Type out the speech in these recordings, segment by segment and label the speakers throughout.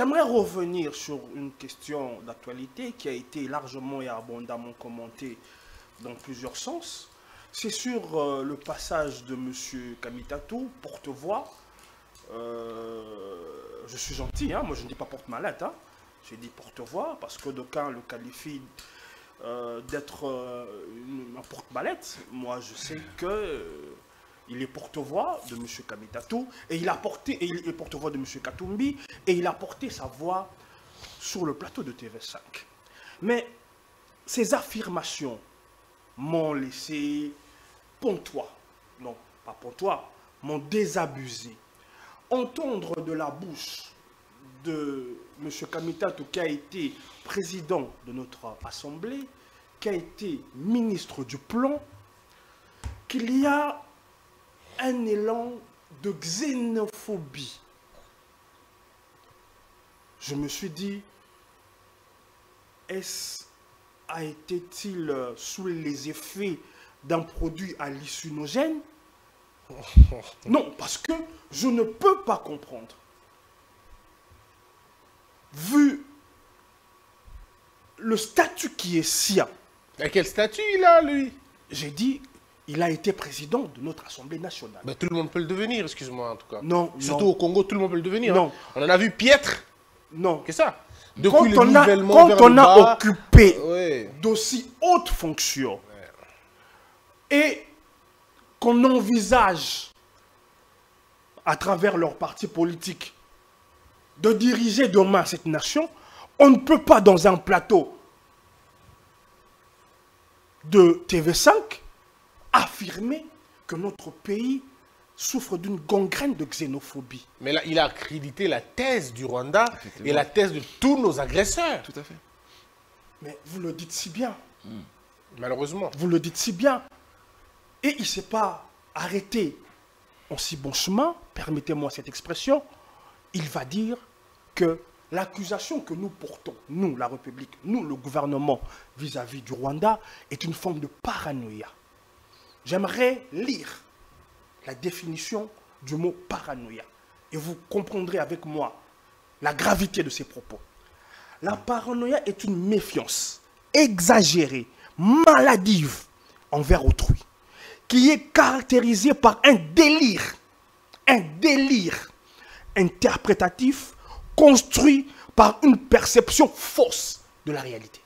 Speaker 1: J'aimerais revenir sur une question d'actualité qui a été largement et abondamment commentée dans plusieurs sens. C'est sur le passage de M. Kamitatou, porte-voix. Je suis gentil, hein, moi je ne dis pas porte-mallette, hein. Je dis porte-voix parce que d'aucuns le qualifient d'être un porte-mallette. Moi je sais que il est porte-voix de M. Kamitatou et il est porte-voix de M. Katumbi et il a porté sa voix sur le plateau de TV5. Mais ces affirmations m'ont laissé pontois, non pas pontois, m'ont désabusé. Entendre de la bouche de M. Kamitatou, qui a été président de notre Assemblée, qui a été ministre du Plan, qu'il y a un élan de xénophobie. Je me suis dit, a été-il sous les effets d'un produit hallucinogène? Non, parce que je ne peux pas comprendre. Vu le statut qui est sien.
Speaker 2: Et quel statut il a, lui?
Speaker 1: J'ai dit, il a été président de notre Assemblée nationale.
Speaker 2: Ben, tout le monde peut le devenir, excuse-moi, en tout cas.
Speaker 1: Non,
Speaker 2: surtout
Speaker 1: non.
Speaker 2: au Congo, tout le monde peut le devenir.
Speaker 1: Non.
Speaker 2: Hein. On en a vu piètre.
Speaker 1: Non.
Speaker 2: C'est ça.
Speaker 1: Quand
Speaker 2: Depuis
Speaker 1: on a occupé
Speaker 2: ouais,
Speaker 1: d'aussi hautes fonctions et qu'on envisage à travers leur parti politique de diriger demain cette nation, on ne peut pas dans un plateau de TV5 affirmer que notre pays souffre d'une gangrène de xénophobie.
Speaker 2: Mais là, il a accrédité la thèse du Rwanda et la thèse de tous nos agresseurs.
Speaker 3: Tout à fait.
Speaker 1: Mais vous le dites si bien.
Speaker 2: Malheureusement.
Speaker 1: Vous le dites si bien. Et il ne s'est pas arrêté en si bon chemin, permettez-moi cette expression. Il va dire que l'accusation que nous portons, nous, la République, nous, le gouvernement, vis-à-vis du Rwanda, est une forme de paranoïa. J'aimerais lire la définition du mot paranoïa. Et vous comprendrez avec moi la gravité de ces propos. La paranoïa est une méfiance exagérée, maladive envers autrui, qui est caractérisée par un délire interprétatif construit par une perception fausse de la réalité.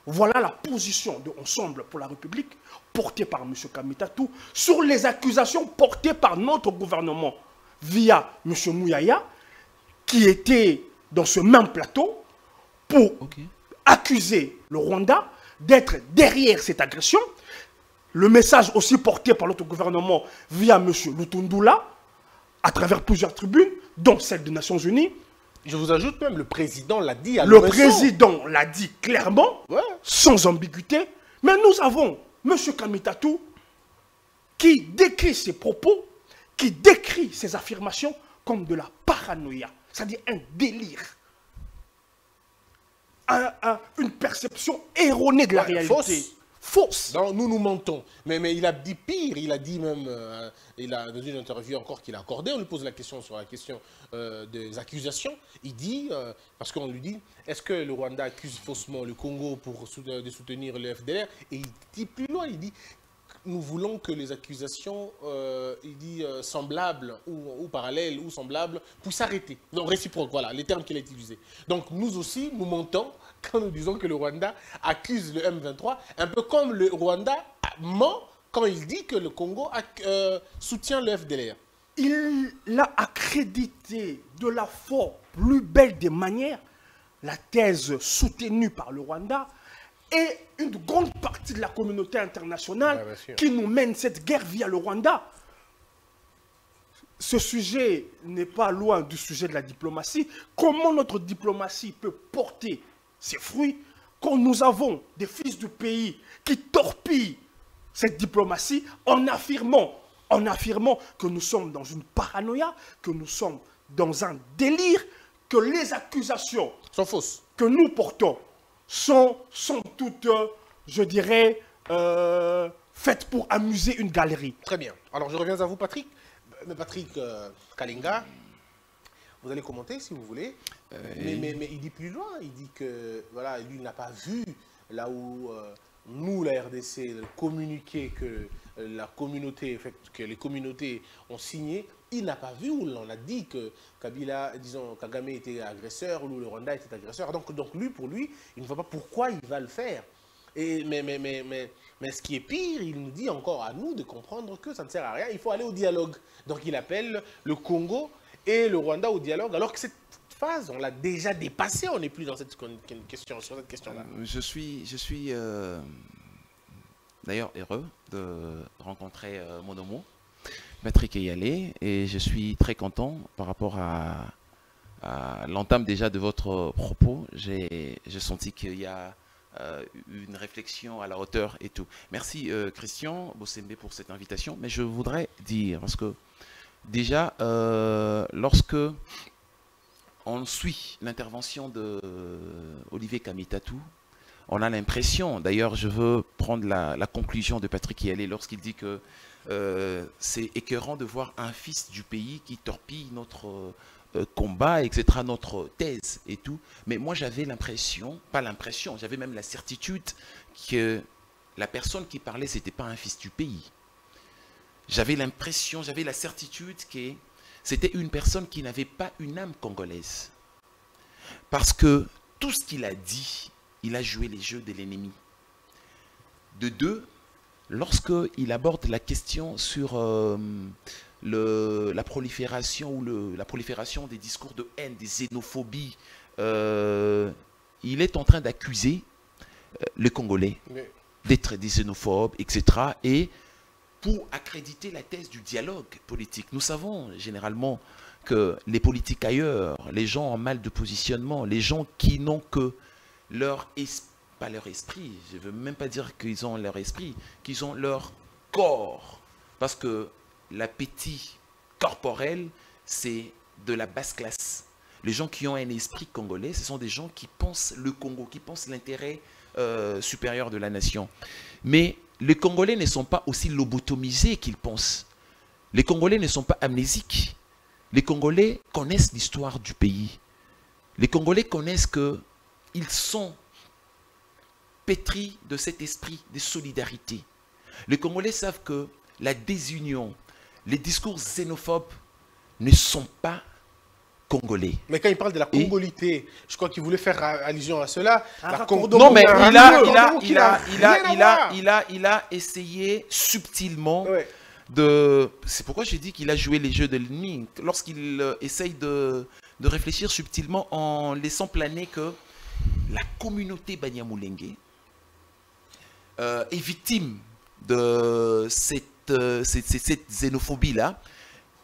Speaker 1: Voilà la position de Ensemble pour la République portée par M. Kamitatou sur les accusations portées par notre gouvernement via M. Mouyaya, qui était dans ce même plateau pour accuser le Rwanda d'être derrière cette agression. Le message aussi porté par notre gouvernement via M. Lutundula, à travers plusieurs tribunes, dont celle des Nations Unies.
Speaker 2: Je vous ajoute même, le président l'a dit à
Speaker 1: Le président l'a dit clairement, sans ambiguïté. Mais nous avons M. Kamitatou qui décrit ses propos, qui décrit ses affirmations comme de la paranoïa, c'est-à-dire un délire, une perception erronée de la réalité. Fausse.
Speaker 2: Non, nous mentons. Mais il a dit pire, il a dit même, dans une interview encore qu'il a accordée, on lui pose la question sur la question des accusations. Il dit, parce qu'on lui dit, est-ce que le Rwanda accuse faussement le Congo de soutenir le FDLR? Et il dit plus loin, il dit, nous voulons que les accusations, semblables ou parallèles ou semblables puissent s'arrêter. Donc réciproque, voilà, les termes qu'il a utilisés. Donc nous aussi, nous mentons quand nous disons que le Rwanda accuse le M23, un peu comme le Rwanda ment quand il dit que le Congo soutient le FDLR.
Speaker 1: Il a accrédité de la plus belle des manières la thèse soutenue par le Rwanda et une grande partie de la communauté internationale qui nous mène cette guerre via le Rwanda. Ce sujet n'est pas loin du sujet de la diplomatie. Comment notre diplomatie peut porter ses fruits quand nous avons des fils du pays qui torpillent cette diplomatie en affirmant que nous sommes dans une paranoïa, que nous sommes dans un délire, que les accusations
Speaker 2: sont fausses,
Speaker 1: que nous portons sont toutes, je dirais, faites pour amuser une galerie.
Speaker 2: Très bien. Alors je reviens à vous, Patrick. Patrick Kalinga, Vous allez commenter si vous voulez. Mais il dit plus loin. Il dit que voilà, lui n'a pas vu là où nous, la RDC, le communiqué que la communauté, que les communautés ont signé. Il n'a pas vu où l'on a dit que Kabila, disons, Kagame était agresseur ou le Rwanda était agresseur. Donc lui, pour lui, il ne voit pas pourquoi il va le faire. Mais ce qui est pire, il nous dit encore à nous de comprendre que ça ne sert à rien, il faut aller au dialogue. Donc il appelle le Congo et le Rwanda au dialogue, alors que cette phase, on l'a déjà dépassée, on n'est plus dans cette question, sur cette question-là.
Speaker 3: Je suis d'ailleurs heureux de rencontrer mon homo, Patrick Eyalé, et je suis très content par rapport à l'entame déjà de votre propos. J'ai senti qu'il y a une réflexion à la hauteur et tout. Merci Christian Bossembe pour cette invitation, mais je voudrais dire, parce que déjà, lorsque on suit l'intervention de Olivier Kamitatou, on a l'impression, d'ailleurs je veux prendre la conclusion de Patrick Eyalé lorsqu'il dit que c'est écœurant de voir un fils du pays qui torpille notre combat, etc., notre thèse et tout. Mais moi j'avais l'impression, pas l'impression, j'avais même la certitude que la personne qui parlait, c'était pas un fils du pays. J'avais l'impression, j'avais la certitude que c'était une personne qui n'avait pas une âme congolaise. Parce que tout ce qu'il a dit, il a joué les jeux de l'ennemi. De deux, lorsqu'il aborde la question sur la prolifération ou la prolifération des discours de haine, des xénophobies, il est en train d'accuser les Congolais d'être des xénophobes, etc. Et pour accréditer la thèse du dialogue politique. Nous savons généralement que les politiques ailleurs, les gens en mal de positionnement, les gens qui n'ont que leur esprit, pas leur esprit, je ne veux même pas dire qu'ils ont leur esprit, qu'ils ont leur corps. Parce que l'appétit corporel, c'est de la basse classe. Les gens qui ont un esprit congolais, ce sont des gens qui pensent le Congo, qui pensent l'intérêt supérieur de la nation. Mais les Congolais ne sont pas aussi lobotomisés qu'ils pensent. Les Congolais ne sont pas amnésiques. Les Congolais connaissent l'histoire du pays. Les Congolais connaissent qu'ils sont pétris de cet esprit de solidarité. Les Congolais savent que la désunion, les discours xénophobes ne sont pas congolais.
Speaker 2: Mais quand il parle de la congolité, je crois qu'il voulait faire allusion à cela.
Speaker 3: Non, mais il a essayé subtilement de... C'est pourquoi j'ai dit qu'il a joué les jeux de l'ennemi. Lorsqu'il essaye de réfléchir subtilement en laissant planer que la communauté Banyamulenge est victime de cette xénophobie-là,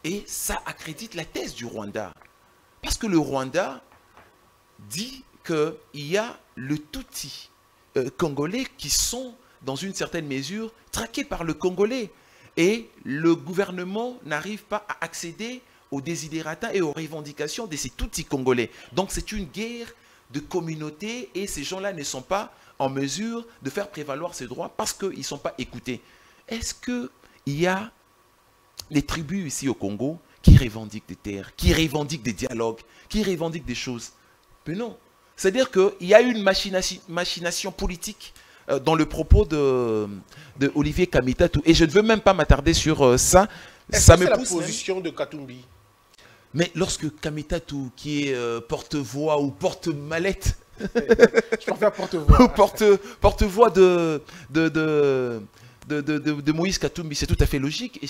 Speaker 3: et ça accrédite la thèse du Rwanda. Parce que le Rwanda dit qu'il y a le Tutsi congolais qui sont, dans une certaine mesure, traqués par le Congolais. Et le gouvernement n'arrive pas à accéder aux desiderata et aux revendications de ces Tutsi congolais. Donc c'est une guerre de communauté et ces gens-là ne sont pas en mesure de faire prévaloir ces droits parce qu'ils ne sont pas écoutés. Est-ce qu'il y a des tribus ici au Congo qui revendiquent des terres, qui revendiquent des dialogues, qui revendiquent des choses? Mais non. C'est-à-dire qu'il y a une machination politique dans le propos de Olivier Kamitatou. Et je ne veux même pas m'attarder sur ça.
Speaker 2: Ça me pousse la position de Katumbi.
Speaker 3: Mais lorsque Kamitatou, qui est porte-voix ou porte-mallette,
Speaker 2: je préfère porte-voix.
Speaker 3: porte-voix de Moïse Katumbi, c'est tout à fait logique. Et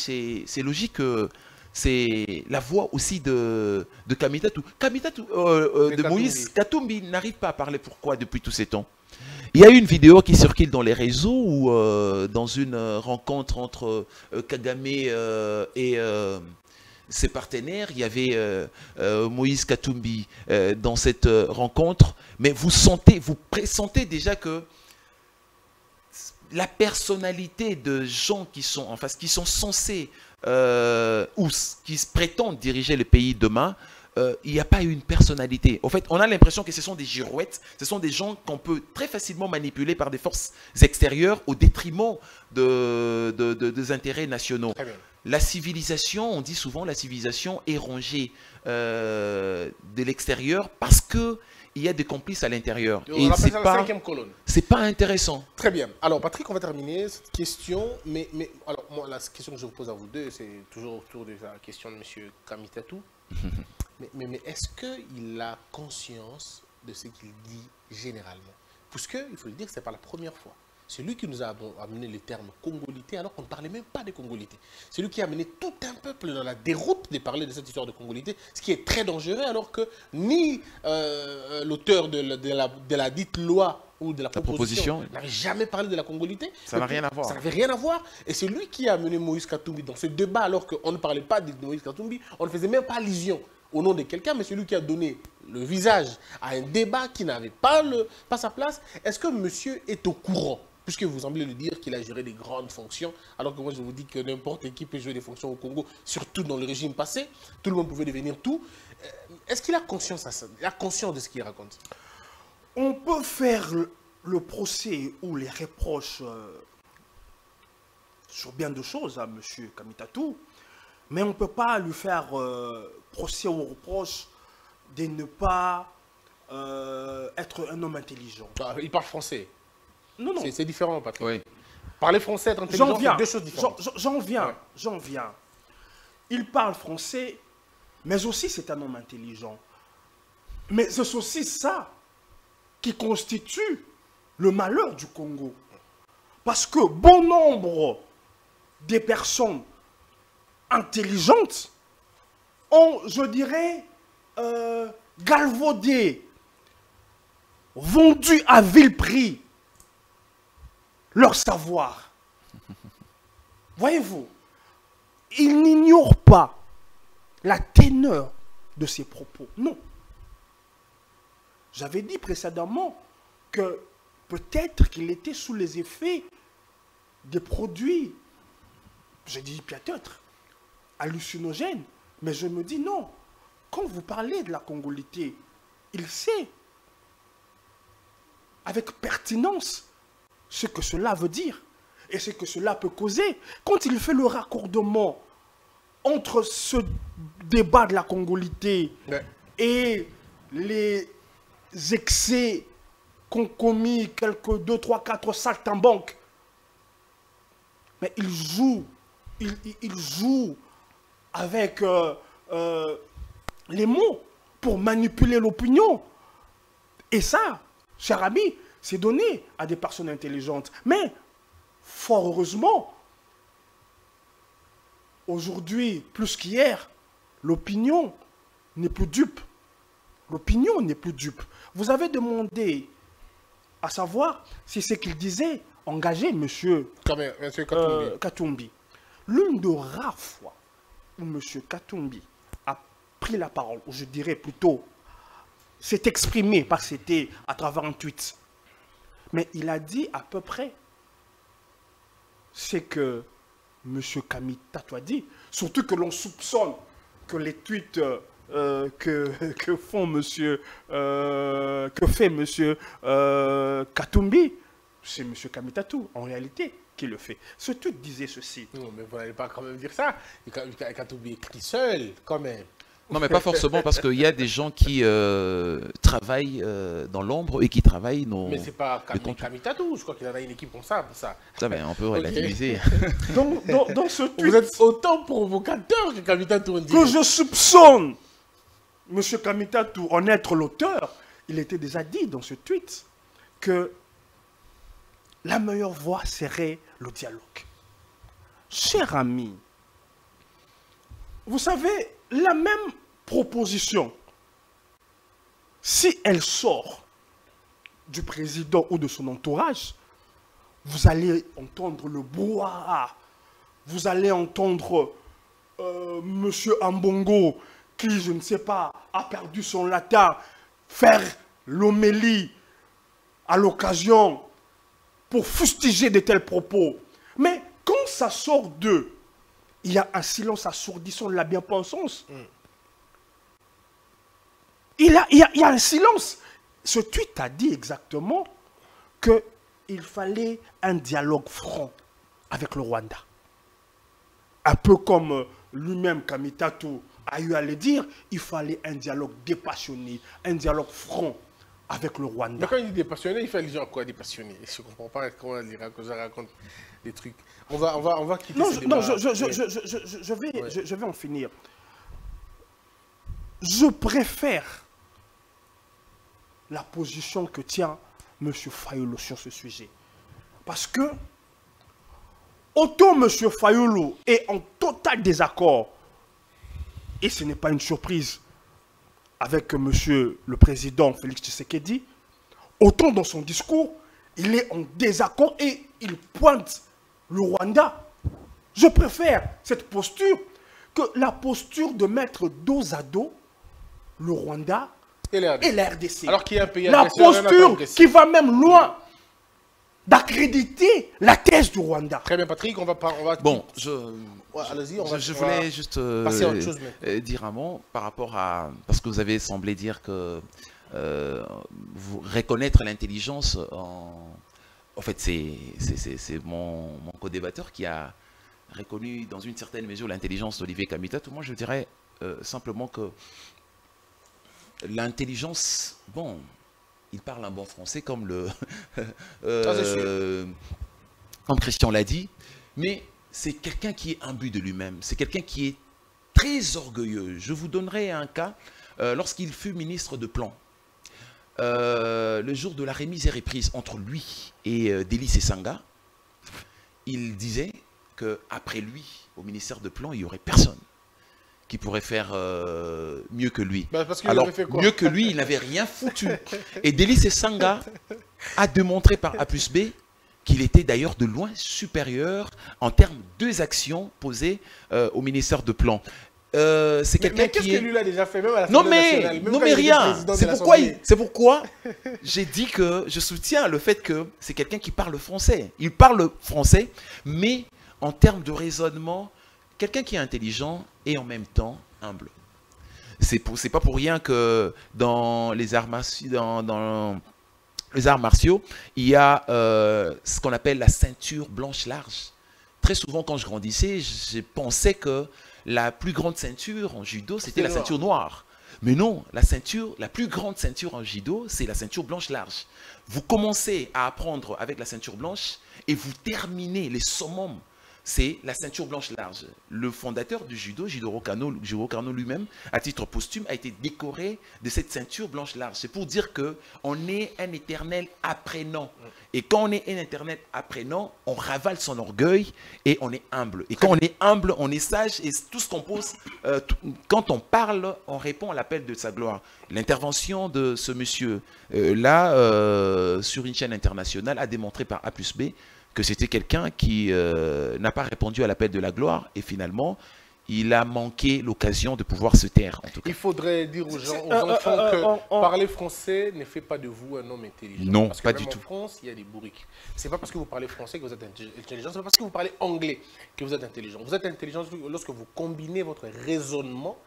Speaker 3: c'est logique que c'est la voix aussi de Kamitatou. De Moïse Katumbi n'arrive pas à parler pourquoi depuis tous ces temps. Il y a une vidéo qui circule dans les réseaux où, dans une rencontre entre Kagame et ses partenaires, il y avait Moïse Katumbi dans cette rencontre, mais vous pressentez déjà que la personnalité de gens qui sont en face, qui sont censés ou qui prétendent diriger le pays demain, il n'y a pas une personnalité. En fait, on a l'impression que ce sont des girouettes, ce sont des gens qu'on peut très facilement manipuler par des forces extérieures au détriment des intérêts nationaux. La civilisation, on dit souvent, la civilisation est rongée de l'extérieur parce que il y a des complices à l'intérieur.
Speaker 2: Et c'est pas, la 5e colonne.
Speaker 3: C'est pas intéressant.
Speaker 2: Très bien. Alors, Patrick, on va terminer cette question. Mais alors, moi, la question que je vous pose à vous deux, c'est toujours autour de la question de M. Kamitatou. mais est-ce qu'il a conscience de ce qu'il dit généralement? Puisque, il faut le dire, ce n'est pas la première fois. C'est lui qui nous a amené le terme congolité alors qu'on ne parlait même pas de congolité. C'est lui qui a amené tout un peuple dans la déroute de parler de cette histoire de congolité, ce qui est très dangereux alors que ni l'auteur de la dite loi ou de la proposition n'avait jamais parlé de la congolité.
Speaker 3: Ça n'a rien à voir.
Speaker 2: Ça n'avait rien à voir. Et c'est lui qui a amené Moïse Katumbi dans ce débat alors qu'on ne parlait pas de Moïse Katumbi, on ne faisait même pas allusion au nom de quelqu'un, mais c'est lui qui a donné le visage à un débat qui n'avait pas sa place. Est-ce que monsieur est au courant? Puisque vous semblez le dire qu'il a géré des grandes fonctions, alors que moi je vous dis que n'importe qui peut jouer des fonctions au Congo, surtout dans le régime passé, tout le monde pouvait devenir tout. Est-ce qu'il a conscience à ça? Il a conscience de ce qu'il raconte?
Speaker 1: On peut faire le procès ou les reproches sur bien de choses à M. Kamitatou, mais on ne peut pas lui faire procès ou reproche de ne pas être un homme intelligent.
Speaker 2: Il parle français.
Speaker 1: Non, non.
Speaker 2: C'est différent, Patrick.
Speaker 3: Oui.
Speaker 2: Parler français, être intelligent, c'est deux choses différentes.
Speaker 1: J'en viens. Il parle français, mais aussi c'est un homme intelligent. Mais c'est aussi ça qui constitue le malheur du Congo. Parce que bon nombre des personnes intelligentes ont, je dirais, galvaudé, vendu à vil prix leur savoir. Voyez-vous, ils n'ignorent pas la teneur de ces propos. Non. J'avais dit précédemment que peut-être qu'il était sous les effets des produits, j'ai dit peut-être, hallucinogènes, mais je me dis non. Quand vous parlez de la congolité, il sait avec pertinence ce que cela veut dire et ce que cela peut causer. Quand il fait le raccordement entre ce débat de la congolité et les excès qu'ont commis quelques 2, 3, 4 saltimbanques, mais il joue avec les mots pour manipuler l'opinion. Et ça, cher ami, c'est donné à des personnes intelligentes. Mais, fort heureusement, aujourd'hui, plus qu'hier, l'opinion n'est plus dupe. L'opinion n'est plus dupe. Vous avez demandé à savoir si ce qu'il disait engageait M. Katumbi. L'une des rares fois où M. Katumbi a pris la parole, ou je dirais plutôt s'est exprimé, parce que c'était à travers un tweet, mais il a dit à peu près ce que M. Kamitatou a dit, surtout que l'on soupçonne que les tweets que fait M. Katumbi, c'est M. Kamitatou, en réalité, qui le fait. Ce tweet disait ceci.
Speaker 2: Non, mais vous n'allez pas quand même dire ça. Katumbi écrit seul, quand même.
Speaker 3: Non, mais pas forcément, parce qu'il y a des gens qui travaillent dans l'ombre et qui travaillent dans...
Speaker 2: Mais c'est pas Kamitatou, je crois qu'il en a une équipe comme ça.
Speaker 3: Ça, mais on peut relativiser.
Speaker 1: Dans ce tweet...
Speaker 2: Vous êtes autant provocateur que Kamitatou.
Speaker 1: Que je soupçonne M. Kamitatou en être l'auteur, il était déjà dit dans ce tweet que la meilleure voie serait le dialogue. Cher ami, vous savez, la même proposition, si elle sort du président ou de son entourage, vous allez entendre le brouhaha, vous allez entendre M. Ambongo, qui, je ne sais pas, a perdu son latin, faire l'homélie à l'occasion pour fustiger de tels propos. Mais quand ça sort d'eux, il y a un silence assourdissant de la bien-pensance. il y a un silence. Ce tweet a dit exactement qu'il fallait un dialogue franc avec le Rwanda. Un peu comme lui-même, Kamitatu, a eu à le dire, il fallait un dialogue dépassionné, un dialogue franc avec le Rwanda.
Speaker 2: Mais quand il dit dépassionné, il fait allusion à quoi dépassionné? Je ne comprends pas comment il raconte des trucs. On va quitter ce débat.
Speaker 1: Non, je vais en finir. Je préfère la position que tient M. Fayulu sur ce sujet. Parce que, autant M. Fayulu est en total désaccord, et ce n'est pas une surprise, avec M. le Président Félix Tshisekedi, autant dans son discours, il est en désaccord et il pointe le Rwanda. Je préfère cette posture que la posture de mettre dos à dos le Rwanda et la RDC.
Speaker 2: Alors qu'il y a un pays
Speaker 1: la posture qui va même loin d'accréditer la thèse du Rwanda.
Speaker 2: Très bien, Patrick, on va...
Speaker 3: Bon,
Speaker 2: allez-y,
Speaker 3: je voulais juste dire un mot par rapport à... Parce que vous avez semblé dire que vous reconnaître l'intelligence en fait, c'est mon co-débatteur qui a reconnu dans une certaine mesure l'intelligence d'Olivier Kamitatu. Moi, je dirais simplement que l'intelligence, bon, il parle un bon français comme comme Christian l'a dit, mais c'est quelqu'un qui est imbu de lui-même, c'est quelqu'un qui est très orgueilleux. Je vous donnerai un cas, lorsqu'il fut ministre de Plan, le jour de la remise et reprise entre lui et Délice Esanga, il disait qu'après lui, au ministère de Plan, il n'y aurait personne qui pourrait faire mieux que lui. Alors, mieux que lui, il n'avait rien foutu. Et Délice Esanga a démontré par A plus B qu'il était d'ailleurs de loin supérieur en termes de actions posées au ministère de Plan. C'est quelqu'un qui
Speaker 2: qu'est-ce que lui a déjà fait même à la
Speaker 3: non mais rien. C'est pourquoi j'ai dit que je soutiens le fait que c'est quelqu'un qui parle français. Il parle français, mais en termes de raisonnement, quelqu'un qui est intelligent et en même temps humble. C'est pas pour rien que dans les arts martiaux, il y a ce qu'on appelle la ceinture blanche large. Très souvent, quand je grandissais, je pensais que la plus grande ceinture en judo, c'était la ceinture noire. Mais non, la plus grande ceinture en judo, c'est la ceinture blanche large. Vous commencez à apprendre avec la ceinture blanche et vous terminez les summums. C'est la ceinture blanche large. Le fondateur du judo, Jidoro Kano lui-même, à titre posthume, a été décoré de cette ceinture blanche large. C'est pour dire qu'on est un éternel apprenant. Et quand on est un éternel apprenant, on ravale son orgueil et on est humble. Et quand on est humble, on est sage et tout ce qu'on pose, quand on parle, on répond à l'appel de sa gloire. L'intervention de ce monsieur-là sur une chaîne internationale a démontré par A plus B que c'était quelqu'un qui n'a pas répondu à l'appel de la gloire et finalement, il a manqué l'occasion de pouvoir se taire. En tout cas.
Speaker 2: Il faudrait dire aux gens, aux enfants que parler français ne fait pas de vous un homme intelligent.
Speaker 3: Non,
Speaker 2: parce que
Speaker 3: pas
Speaker 2: même
Speaker 3: du tout.
Speaker 2: En France, il y a des bourriques. C'est pas parce que vous parlez français que vous êtes intelligent, c'est pas parce que vous parlez anglais que vous êtes intelligent. Vous êtes intelligent lorsque vous combinez votre raisonnement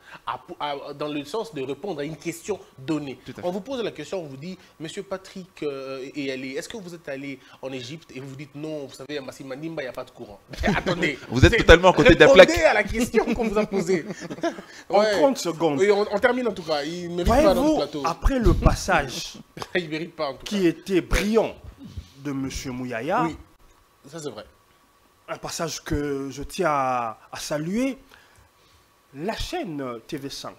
Speaker 2: dans le sens de répondre à une question donnée. On vous pose la question, on vous dit, Monsieur Patrick est-ce que vous êtes allé en Égypte? Et vous vous dites non, vous savez, à Massimanimba, il n'y a pas de courant. Mais attendez,
Speaker 3: vous êtes totalement à côté de la plaque.
Speaker 2: Répondez à la question qu'on vous a posée.
Speaker 1: En 30 secondes.
Speaker 2: Oui, on termine en tout cas. Il mérite pas dans le plateau.
Speaker 1: Après le passage
Speaker 2: il mérite pas, en tout cas.
Speaker 1: qui était brillant de M. Mouyaya,
Speaker 2: oui, ça c'est vrai.
Speaker 1: Un passage que je tiens à saluer, la chaîne TV5,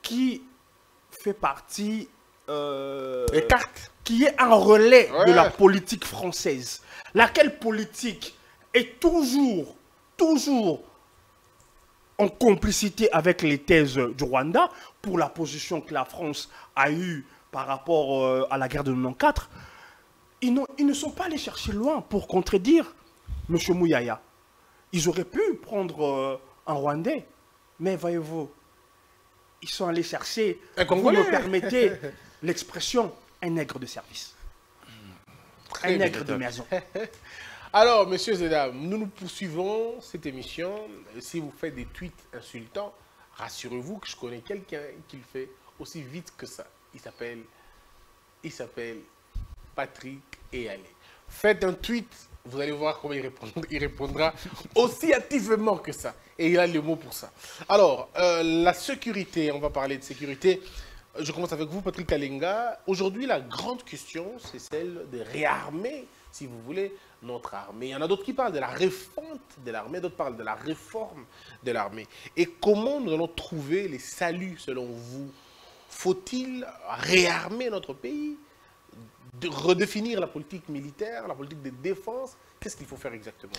Speaker 1: qui fait partie, qui est un relais de la politique française, laquelle politique est toujours en complicité avec les thèses du Rwanda pour la position que la France a eue par rapport à la guerre de 94. Ils ne sont pas allés chercher loin pour contredire M. Mouyaya. Ils auraient pu prendre un Rwandais, mais voyez-vous, ils sont allés chercher, vous me permettez l'expression, un nègre de service. Un nègre de maison.
Speaker 2: Alors, messieurs et dames, nous poursuivons cette émission. Si vous faites des tweets insultants, rassurez-vous que je connais quelqu'un qui le fait aussi vite que ça. Il s'appelle Patrick Eyalé. Faites un tweet, vous allez voir comment il répondra aussi activement que ça. Et il a le mot pour ça. Alors, la sécurité, on va parler de sécurité. Je commence avec vous, Patrick Kalenga. Aujourd'hui, la grande question, c'est celle de réarmer, si vous voulez, notre armée. Il y en a d'autres qui parlent de la refonte de l'armée, d'autres parlent de la réforme de l'armée. Et comment nous allons trouver les saluts, selon vous? Faut-il réarmer notre pays, redéfinir la politique militaire, la politique de défense? Qu'est-ce qu'il faut faire exactement?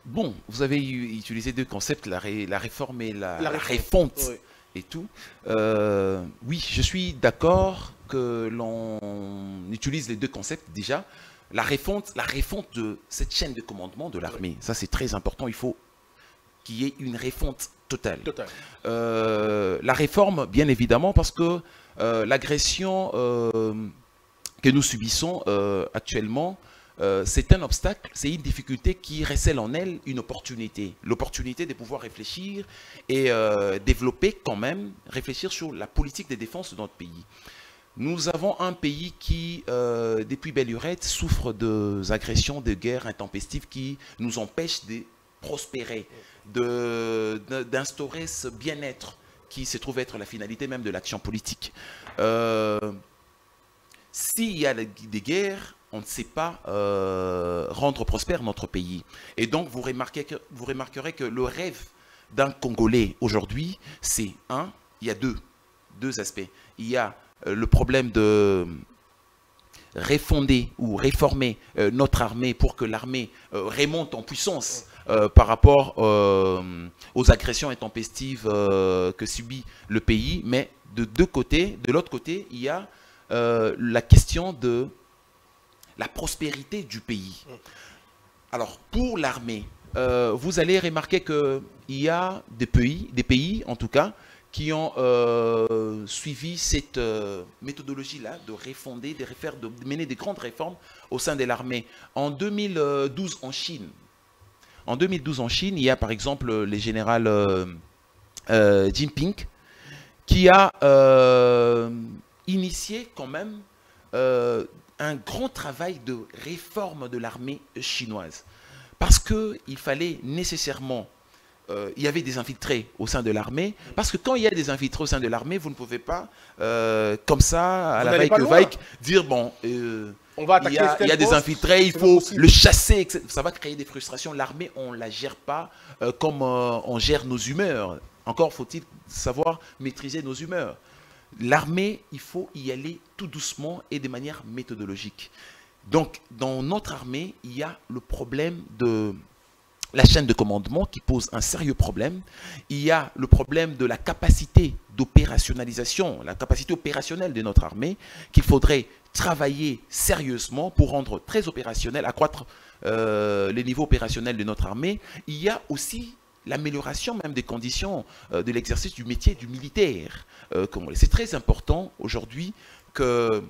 Speaker 3: Bon, vous avez utilisé deux concepts, la réforme et la refonte. Oui. Et tout. Oui, je suis d'accord que l'on utilise les deux concepts déjà. La refonte de cette chaîne de commandement de l'armée, ça c'est très important. Il faut qu'il y ait une refonte totale. La réforme, bien évidemment, parce que l'agression que nous subissons actuellement, c'est un obstacle, c'est une difficulté qui recèle en elle une opportunité. L'opportunité de pouvoir réfléchir et développer quand même, réfléchir sur la politique de défense de notre pays. Nous avons un pays qui, depuis belle lurette, souffre d'agressions, de guerres intempestives qui nous empêchent de prospérer, d'instaurer ce bien-être qui se trouve être la finalité même de l'action politique. S'il y a des guerres, on ne sait pas rendre prospère notre pays. Et donc, vous remarquerez que le rêve d'un Congolais aujourd'hui, c'est il y a deux aspects. Il y a le problème de refonder ou réformer notre armée pour que l'armée remonte en puissance par rapport aux agressions intempestives que subit le pays. Mais de l'autre côté, il y a la question de la prospérité du pays. Alors, pour l'armée, vous allez remarquer qu'il y a des pays, en tout cas, qui ont suivi cette méthodologie-là de refonder, de mener des grandes réformes au sein de l'armée. En 2012, en Chine, il y a par exemple le général Jinping qui a initié quand même un grand travail de réforme de l'armée chinoise. Parce qu'il fallait nécessairement... il y avait des infiltrés au sein de l'armée. Parce que quand il y a des infiltrés au sein de l'armée, vous ne pouvez pas, comme ça, à la veille, dire, bon, il y a des infiltrés, il faut le chasser, etc. Ça va créer des frustrations. L'armée, on ne la gère pas comme on gère nos humeurs. Encore faut-il savoir maîtriser nos humeurs. L'armée, il faut y aller tout doucement et de manière méthodologique. Donc, dans notre armée, il y a le problème de la chaîne de commandement qui pose un sérieux problème. Il y a le problème de la capacité d'opérationnalisation, la capacité opérationnelle de notre armée, qu'il faudrait travailler sérieusement pour rendre très opérationnel, accroître les niveaux opérationnels de notre armée. Il y a aussi l'amélioration même des conditions de l'exercice du métier du militaire. C'est très important aujourd'hui que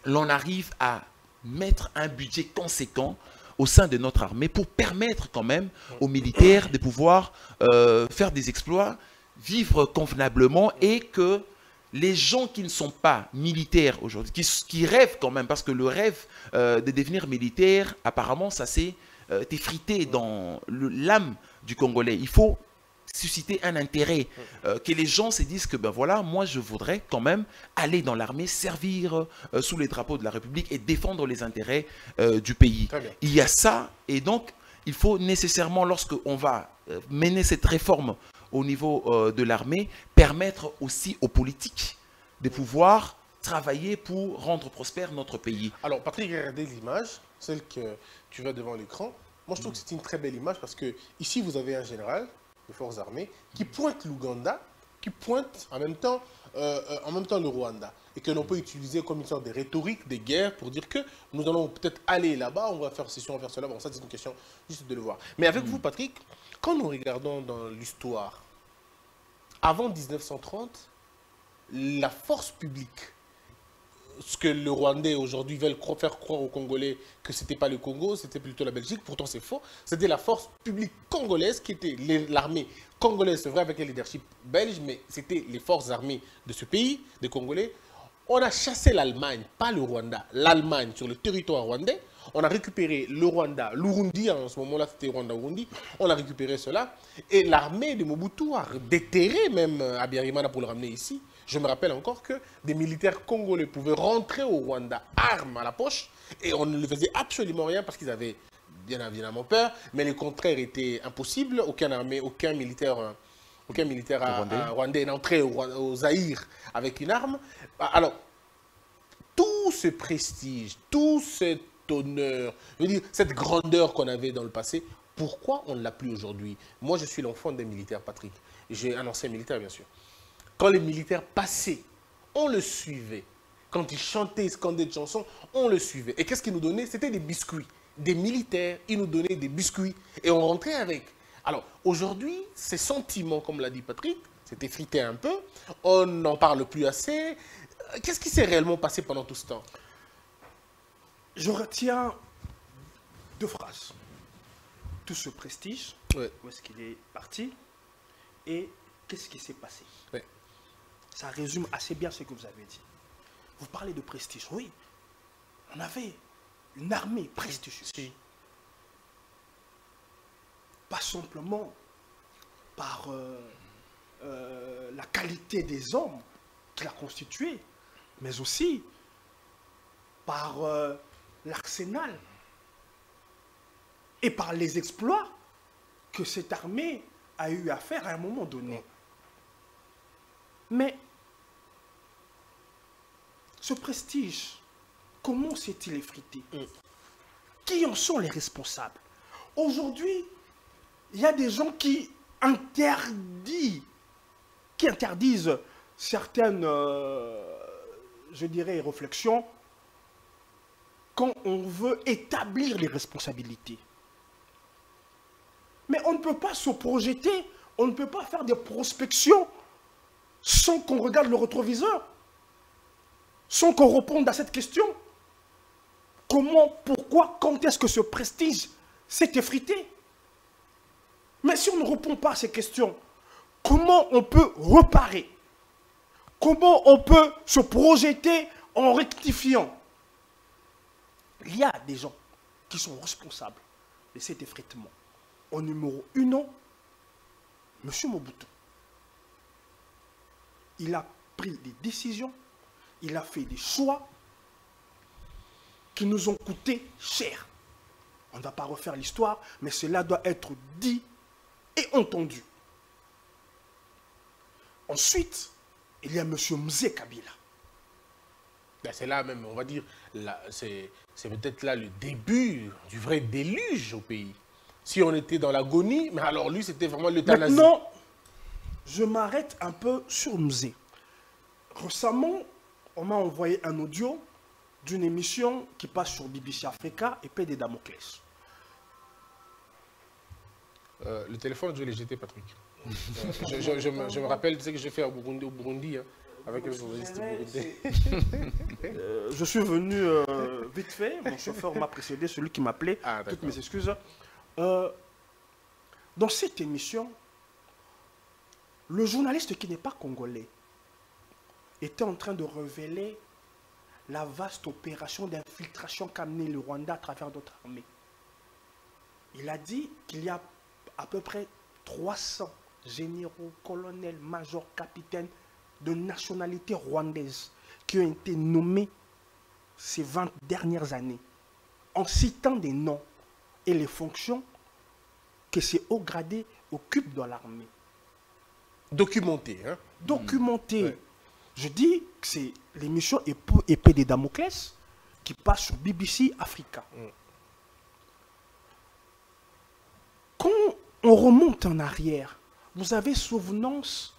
Speaker 3: l'on arrive à mettre un budget conséquent au sein de notre armée pour permettre quand même aux militaires de pouvoir faire des exploits, vivre convenablement et que les gens qui ne sont pas militaires aujourd'hui, qui rêvent quand même, parce que le rêve de devenir militaire, apparemment, ça s'est effrité dans l'âme du Congolais. Il faut susciter un intérêt, que les gens se disent que ben voilà, moi je voudrais quand même aller dans l'armée, servir sous les drapeaux de la République et défendre les intérêts du pays. Il y a ça, et donc il faut nécessairement, lorsqu'on va mener cette réforme au niveau de l'armée, permettre aussi aux politiques de pouvoir travailler pour rendre prospère notre pays.
Speaker 2: Alors Patrick, regardez l'image, celle que tu vois devant l'écran. Moi je trouve que c'est une très belle image parce que ici vous avez un général de forces armées qui pointe l'Ouganda, qui pointe en même temps le Rwanda, et que l'on peut utiliser comme une sorte de rhétorique des guerres pour dire que nous allons peut-être aller là-bas, on va faire ceci, on va faire cela. Bon, ça c'est une question juste de le voir. Mais avec vous Patrick, quand nous regardons dans l'histoire, avant 1930, la force publique, ce que le Rwandais aujourd'hui veulent faire croire aux Congolais que ce n'était pas le Congo, c'était plutôt la Belgique, pourtant c'est faux. C'était la force publique congolaise qui était l'armée congolaise, c'est vrai, avec le leadership belge, mais c'était les forces armées de ce pays, des Congolais. On a chassé l'Allemagne, pas le Rwanda, l'Allemagne sur le territoire rwandais. On a récupéré le Rwanda, l'Urundi, en ce moment-là c'était Rwanda-Urundi. On a récupéré cela. Et l'armée de Mobutu a déterré même Habyarimana pour le ramener ici. Je me rappelle encore que des militaires congolais pouvaient rentrer au Rwanda, armes à la poche, et on ne le faisait absolument rien parce qu'ils avaient bien évidemment peur, mais le contraire était impossible. Aucun militaire rwandais n'entrait au Zaïre avec une arme. Alors, tout ce prestige, tout cet honneur, je veux dire, cette grandeur qu'on avait dans le passé, pourquoi on ne l'a plus aujourd'hui? Moi, je suis l'enfant des militaires, Patrick. J'ai un ancien militaire, bien sûr. Quand les militaires passaient, on le suivait. Quand ils chantaient, scandaient des chansons, on le suivait. Et qu'est-ce qu'ils nous donnaient? C'était des biscuits. Des militaires, ils nous donnaient des biscuits. Et on rentrait avec. Alors, aujourd'hui, ces sentiments, comme l'a dit Patrick, c'est effrité un peu. On n'en parle plus assez. Qu'est-ce qui s'est réellement passé pendant tout ce temps?
Speaker 1: Je retiens 2 phrases. Tout ce prestige,
Speaker 2: Ouais.
Speaker 1: où est-ce qu'il est parti et qu'est-ce qui s'est passé.
Speaker 2: Ouais.
Speaker 1: Ça résume assez bien ce que vous avez dit. Vous parlez de prestige, oui. On avait une armée prestigieuse.
Speaker 2: Si.
Speaker 1: Pas simplement par la qualité des hommes qu'il a constitués, mais aussi par l'arsenal et par les exploits que cette armée a eu à faire à un moment donné. Mais ce prestige, comment s'est-il effrité? Qui en sont les responsables? Aujourd'hui, il y a des gens qui interdisent certaines, je dirais, réflexions quand on veut établir les responsabilités. Mais on ne peut pas se projeter, on ne peut pas faire des prospections sans qu'on regarde le rétroviseur, sans qu'on réponde à cette question. Comment, pourquoi, quand est-ce que ce prestige s'est effrité? Mais si on ne répond pas à ces questions, comment on peut reparer? Comment on peut se projeter en rectifiant? Il y a des gens qui sont responsables de cet effritement. Au numéro 1, M. Mobutu. Il a pris des décisions, il a fait des choix qui nous ont coûté cher. On ne va pas refaire l'histoire, mais cela doit être dit et entendu. Ensuite, il y a M. Mzee Kabila.
Speaker 2: C'est là même, on va dire, c'est peut-être là le début du vrai déluge au pays. Si on était dans l'agonie, mais alors lui, c'était vraiment l'euthanasie.
Speaker 1: Maintenant, je m'arrête un peu sur Mzee. Récemment, on m'a envoyé un audio d'une émission qui passe sur BBC Africa, Épée de Damoclès.
Speaker 2: Le téléphone, je l'ai jeté, Patrick. Je me rappelle, tu sais que j'ai fait au Burundi hein, avec un journaliste burundais.
Speaker 1: Je suis venu vite fait, mon chauffeur m'a précédé, celui qui m'appelait, toutes mes excuses. Dans cette émission, le journaliste qui n'est pas congolais était en train de révéler la vaste opération d'infiltration qu'a menée le Rwanda à travers d'autres armées. Il a dit qu'il y a à peu près 300 généraux, colonels, majors, capitaines de nationalité rwandaise qui ont été nommés ces 20 dernières années en citant des noms et les fonctions que ces hauts gradés occupent dans l'armée.
Speaker 2: Documenté, hein?
Speaker 1: Documenté.
Speaker 2: Ouais.
Speaker 1: Je dis que c'est l'émission Épée de Damoclès qui passe sur BBC Africa. Quand on remonte en arrière, vous avez souvenance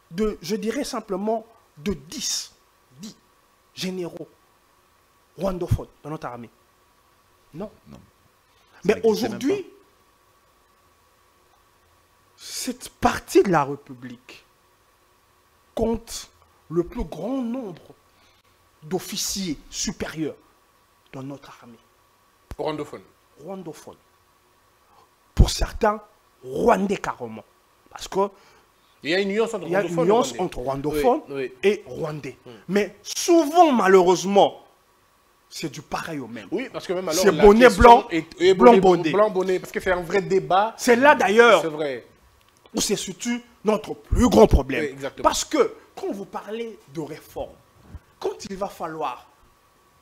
Speaker 1: de, je dirais simplement, de 10 généraux rwandophones dans notre armée. Non. Mais aujourd'hui, cette partie de la République compte le plus grand nombre d'officiers supérieurs dans notre armée.
Speaker 2: Rwandophone.
Speaker 1: Rwandophones. Pour certains, rwandais carrément. Parce que
Speaker 2: il y a une nuance
Speaker 1: entre rwandophone et rwandais. Mais souvent, malheureusement, c'est du pareil au même.
Speaker 2: Oui, parce que même alors,
Speaker 1: c'est bonnet blanc et blanc bonnet.
Speaker 2: Blanc bonnet, parce que c'est un vrai débat.
Speaker 1: C'est là d'ailleurs
Speaker 2: vrai.
Speaker 1: où se situe notre plus grand problème.
Speaker 2: Oui,
Speaker 1: parce que quand vous parlez de réforme, quand il va falloir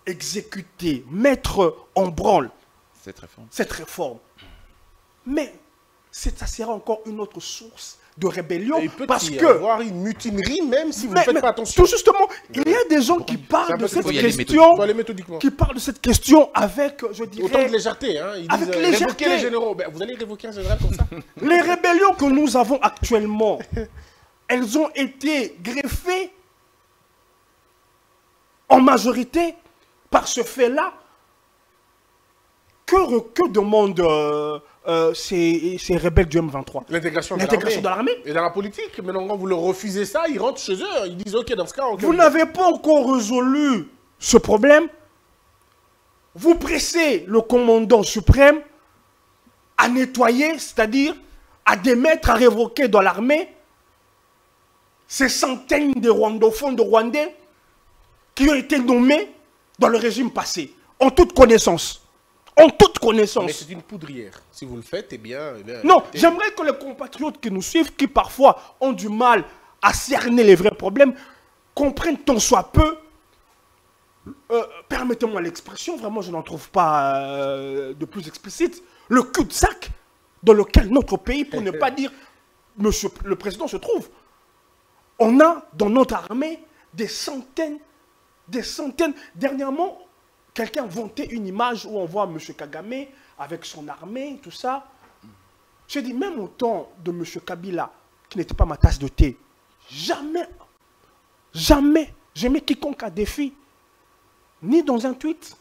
Speaker 1: exécuter, mettre en branle cette réforme, mais ça sera encore une autre source de rébellion.
Speaker 2: Et il peut
Speaker 1: parce
Speaker 2: y
Speaker 1: que
Speaker 2: avoir une mutinerie même si vous ne faites pas attention.
Speaker 1: Tout justement, il y a des gens qui parlent de cette question, avec, je dirais...
Speaker 2: Autant de légèreté, hein. Ils disent révoquer les généraux. Ben, vous allez révoquer un général comme ça?
Speaker 1: Les rébellions que nous avons actuellement, elles ont été greffées en majorité par ce fait-là. Que demandent ces rebelles du M23?
Speaker 2: L'intégration de l'armée. Et dans la politique, maintenant quand vous leur refusez ça, ils rentrent chez eux. Ils disent ok, dans ce cas...
Speaker 1: Vous n'avez pas encore résolu ce problème. Vous pressez le commandant suprême à nettoyer, c'est-à-dire à démettre, à révoquer dans l'armée ces centaines de rwandophones, de Rwandais qui ont été nommés dans le régime passé, en toute connaissance. En toute connaissance.
Speaker 2: Mais c'est une poudrière. Si vous le faites, eh bien...
Speaker 1: Non, j'aimerais que les compatriotes qui nous suivent, qui parfois ont du mal à cerner les vrais problèmes, comprennent tant soit peu, permettez-moi l'expression, vraiment je n'en trouve pas de plus explicite, le cul-de-sac dans lequel notre pays, pour ne pas dire monsieur le président, se trouve. On a dans notre armée des centaines. Dernièrement, quelqu'un vantait une image où on voit M. Kagame avec son armée, tout ça. J'ai dit, même au temps de M. Kabila, qui n'était pas ma tasse de thé, jamais, quiconque a défi, ni dans un tweet,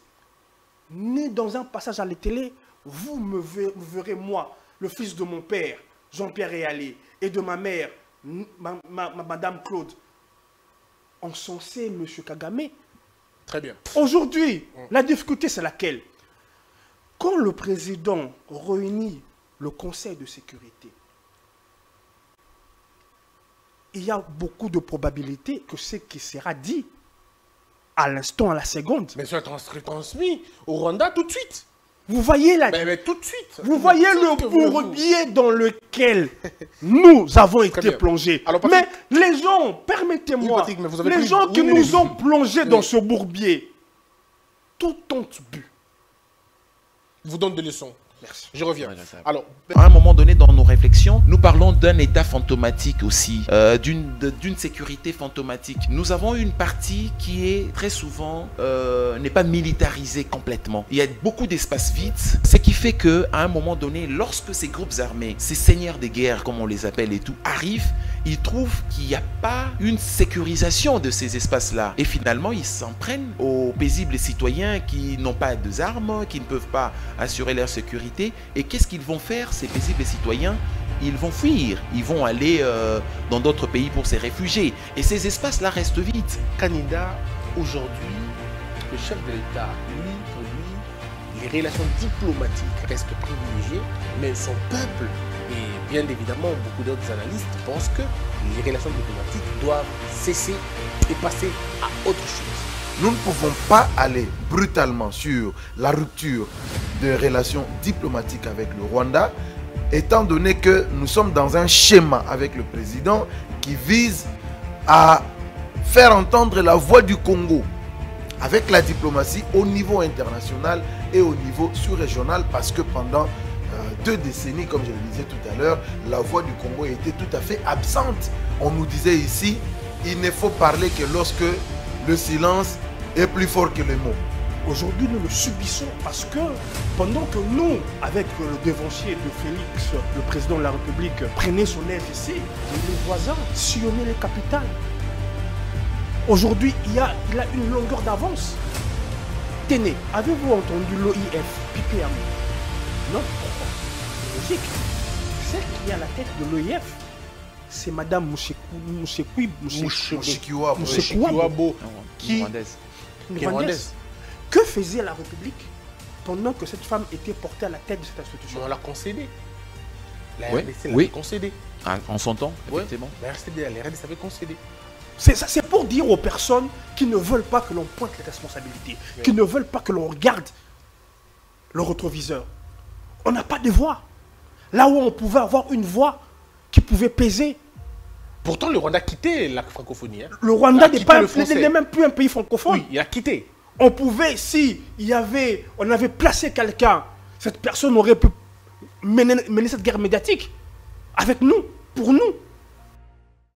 Speaker 1: ni dans un passage à la télé, vous verrez moi, le fils de mon père, Jean-Pierre Réalé, et de ma mère, Madame Claude, encenser M. Kagame.
Speaker 2: Très bien.
Speaker 1: Aujourd'hui, la difficulté, c'est laquelle? Quand le président réunit le Conseil de sécurité, il y a beaucoup de probabilités que ce qui sera dit à l'instant, à la seconde,
Speaker 2: mais soit transmis au Rwanda tout de suite.
Speaker 1: Vous voyez
Speaker 2: mais tout de suite.
Speaker 1: Vous voyez le bourbier dans lequel nous avons été plongés. Alors, mais les gens, permettez-moi, les gens qui nous ont plongés dans ce bourbier, tout ont bu.
Speaker 2: Vous donne des leçons. Merci. Je reviens.
Speaker 3: Alors, à un moment donné dans nos réflexions, nous parlons d'un état fantomatique aussi, d'une sécurité fantomatique. Nous avons une partie qui est très souvent n'est pas militarisée complètement. Il y a beaucoup d'espaces vides, ce qui fait que à un moment donné, lorsque ces groupes armés, ces seigneurs des guerres comme on les appelle et tout, arrivent, ils trouvent qu'il n'y a pas une sécurisation de ces espaces-là. Et finalement, ils s'en prennent aux paisibles citoyens qui n'ont pas d'armes, qui ne peuvent pas assurer leur sécurité. Et qu'est-ce qu'ils vont faire, ces paisibles citoyens? Ils vont fuir, ils vont aller dans d'autres pays pour se réfugier. Et ces espaces-là restent vides.
Speaker 2: Kanida, aujourd'hui, le chef de l'État, lui, pour lui, les relations diplomatiques restent privilégiées, mais son peuple, et bien évidemment beaucoup d'autres analystes, pensent que les relations diplomatiques doivent cesser et passer à autre chose.
Speaker 4: Nous ne pouvons pas aller brutalement sur la rupture de relations diplomatiques avec le Rwanda, étant donné que nous sommes dans un schéma avec le président qui vise à faire entendre la voix du Congo avec la diplomatie au niveau international et au niveau sous-régional, parce que pendant 2 décennies, comme je le disais tout à l'heure, la voix du Congo était tout à fait absente. On nous disait ici, il ne faut parler que lorsque le silence est plus fort que les mots.
Speaker 1: Aujourd'hui, nous le subissons parce que pendant que nous, avec le devancier de Félix, le président de la République, prenait son aise ici, les voisins sillonnaient les capitales. Aujourd'hui, il a une longueur d'avance. Tenez, avez-vous entendu l'OIF, PPM? Non? C'est logique. Celle qui est à la tête de l'OIF, c'est Madame
Speaker 3: Mushikiwabo, qui
Speaker 1: rwandaise. Que faisait la République pendant que cette femme était portée à la tête de cette institution?
Speaker 2: On l'a concédé. La
Speaker 3: Ouais,
Speaker 2: RDC
Speaker 3: oui.
Speaker 2: l'avait concédé.
Speaker 3: Ah, on s'entend,
Speaker 2: Ouais.
Speaker 3: effectivement.
Speaker 2: La RDC avait concédé.
Speaker 1: C'est pour dire aux personnes qui ne veulent pas que l'on pointe les responsabilités,
Speaker 2: Oui.
Speaker 1: qui ne veulent pas que l'on regarde le rétroviseur. On n'a pas de voix. Là où on pouvait avoir une voix qui pouvait peser.
Speaker 2: Pourtant, le Rwanda a quitté la francophonie. Hein.
Speaker 1: Le Rwanda
Speaker 2: Il a
Speaker 1: n'est pas
Speaker 2: quitté le français.
Speaker 1: n'est même plus un pays francophone.
Speaker 2: Oui, il a quitté.
Speaker 1: On pouvait, si on avait placé quelqu'un, cette personne aurait pu mener cette guerre médiatique avec nous, pour nous.